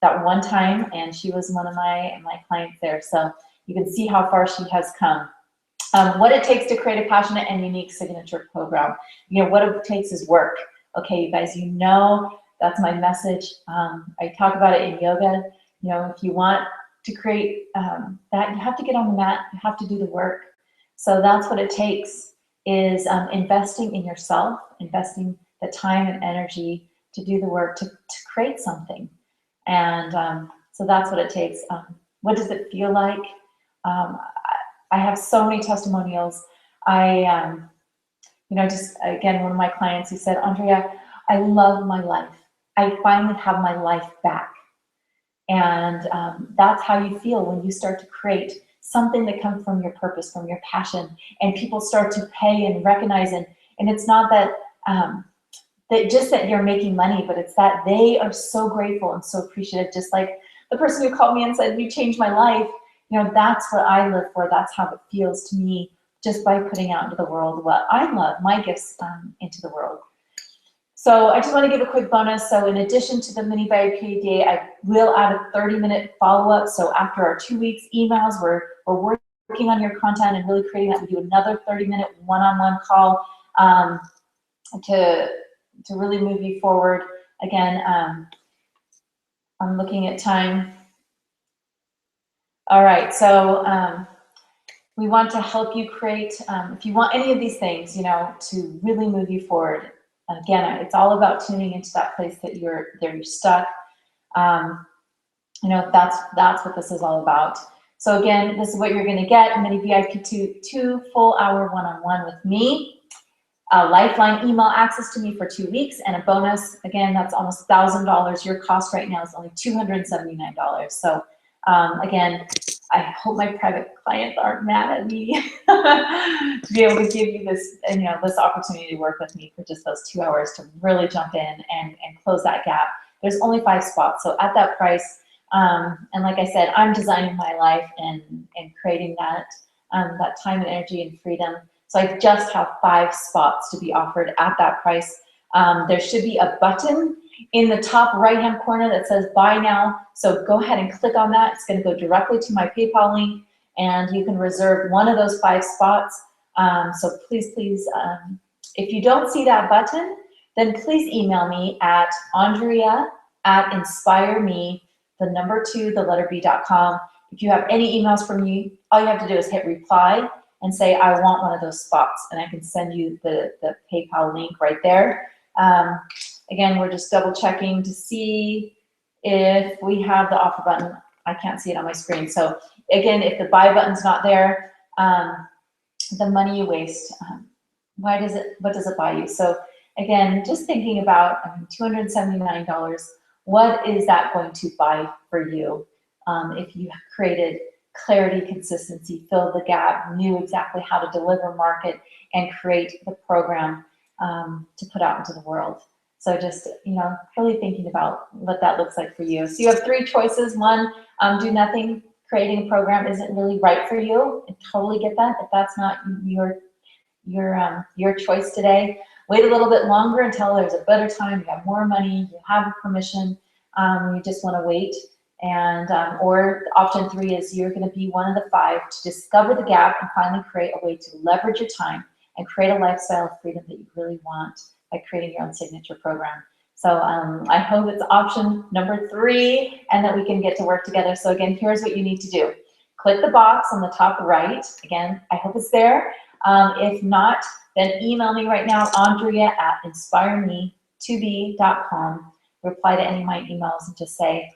that one time, and she was one of my clients there. So you can see how far she has come. What it takes to create a passionate and unique signature program. What it takes is work. Okay, you guys, that's my message. I talk about it in yoga. If you want to create that, you have to get on the mat, you have to do the work. So that's what it takes, is investing in yourself, investing the time and energy to do the work to create something. And so that's what it takes. What does it feel like? I have so many testimonials. Just again, one of my clients who said, Andrea, I love my life. I finally have my life back. And that's how you feel when you start to create something that comes from your purpose, from your passion, and people start to pay and recognize it. And it's not that that you're making money, but it's that they are so grateful and so appreciative. Just like the person who called me and said, you changed my life. That's what I live for. That's how it feels to me, just by putting out into the world what I love, my gifts into the world. So I just want to give a quick bonus. So in addition to the mini VIP day, I will add a 30-minute follow-up. So after our 2 weeks emails, we're working on your content and really creating that. We do another 30-minute one-on-one call to really move you forward. Again, I'm looking at time. All right, so we want to help you create, if you want any of these things, you know, to really move you forward. Again, it's all about tuning into that place that you're stuck. You know, that's what this is all about. So again, this is what you're going to get: mini VIP 2 full-hour one-on-one with me, a lifeline email access to me for 2 weeks, and a bonus. Again, that's almost $1,000. Your cost right now is only $279. So again, I hope my private clients aren't mad at me to be able to give you this, you know, this opportunity to work with me for just those 2 hours to really jump in and close that gap. There's only 5 spots, so at that price, and like I said, I'm designing my life and creating that that time and energy and freedom. So I just have 5 spots to be offered at that price. There should be a button in the top right-hand corner that says buy now. So go ahead and click on that. It's going to go directly to my PayPal link, and you can reserve one of those 5 spots. So please, if you don't see that button, then please email me at andrea@inspireme2b.com. If you have any emails from me, all you have to do is hit reply and say, I want one of those spots, and I can send you the PayPal link right there. Again, we're just double checking to see if we have the offer button. I can't see it on my screen. So again, if the buy button's not there, the money you waste, what does it buy you? So again, just thinking about, I mean, $279, what is that going to buy for you if you created clarity, consistency, fill the gap, knew exactly how to deliver, market, and create the program to put out into the world. So just, you know, really thinking about what that looks like for you. So you have 3 choices. One, do nothing. Creating a program isn't really right for you. I totally get that. If that's not your choice today, wait a little bit longer until there's a better time. You have more money. You have permission. You just want to wait. And or option 3 is you're going to be one of the 5 to discover the gap and finally create a way to leverage your time and create a lifestyle of freedom that you really want by creating your own signature program. So I hope it's option number 3 and that we can get to work together. So again, here's what you need to do. Click the box on the top right. Again, I hope it's there. If not, then email me right now, andrea@inspireme2b.com. Reply to any of my emails and just say,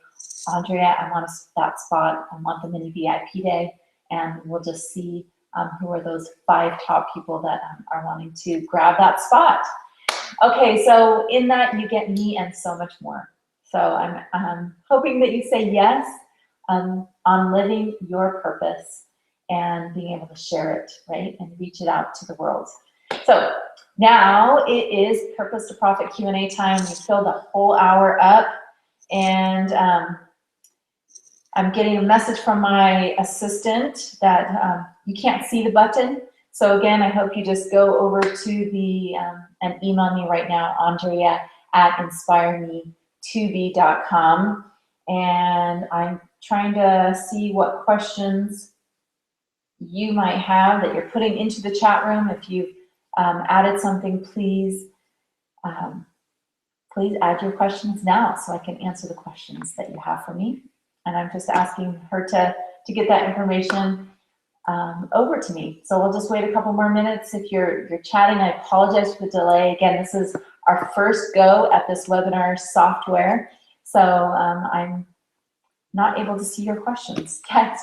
Andrea, I want that spot. I want the mini VIP day, and we'll just see who are those 5 top people that are wanting to grab that spot. Okay, so in that you get me and so much more. So I'm hoping that you say yes on living your purpose and being able to share it, right, and reach it out to the world. So now it is Purpose to Profit Q&A time. We filled a whole hour up, and I'm getting a message from my assistant that you can't see the button. So again, I hope you just go over to the, and email me right now, andrea@inspireme2b.com. And I'm trying to see what questions you might have that you're putting into the chat room. If you've added something, please add your questions now so I can answer the questions that you have for me. And I'm just asking her to get that information over to me. So we'll just wait a couple more minutes. If you're chatting, I apologize for the delay. Again, this is our first go at this webinar software. So I'm not able to see your questions yet.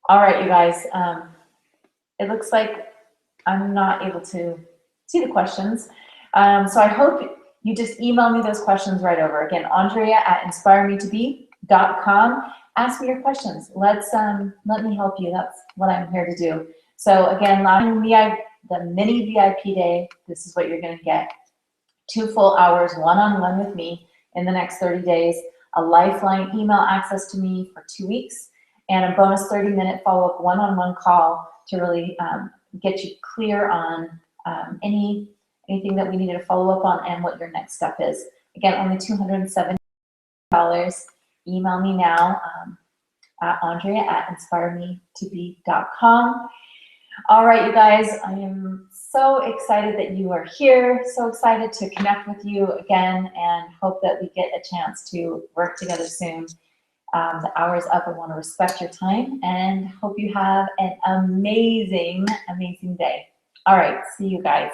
All right, you guys. It looks like I'm not able to see the questions. So I hope you just email me those questions right over. Again, andrea@inspireme2b.com. Ask me your questions. Let me help you. That's what I'm here to do. So again, the mini VIP day, this is what you're going to get. 2 full hours, one-on-one with me in the next 30 days, a lifeline email access to me for 2 weeks, and a bonus 30-minute follow-up one-on-one call to really get you clear on anything that we needed to follow up on and what your next step is. Again, only $270. Email me now at andrea@inspireme2b.com. All right, you guys, I am so excited that you are here, so excited to connect with you again, and hope that we get a chance to work together soon. The hour's up. I want to respect your time and hope you have an amazing, amazing day. All right, see you guys.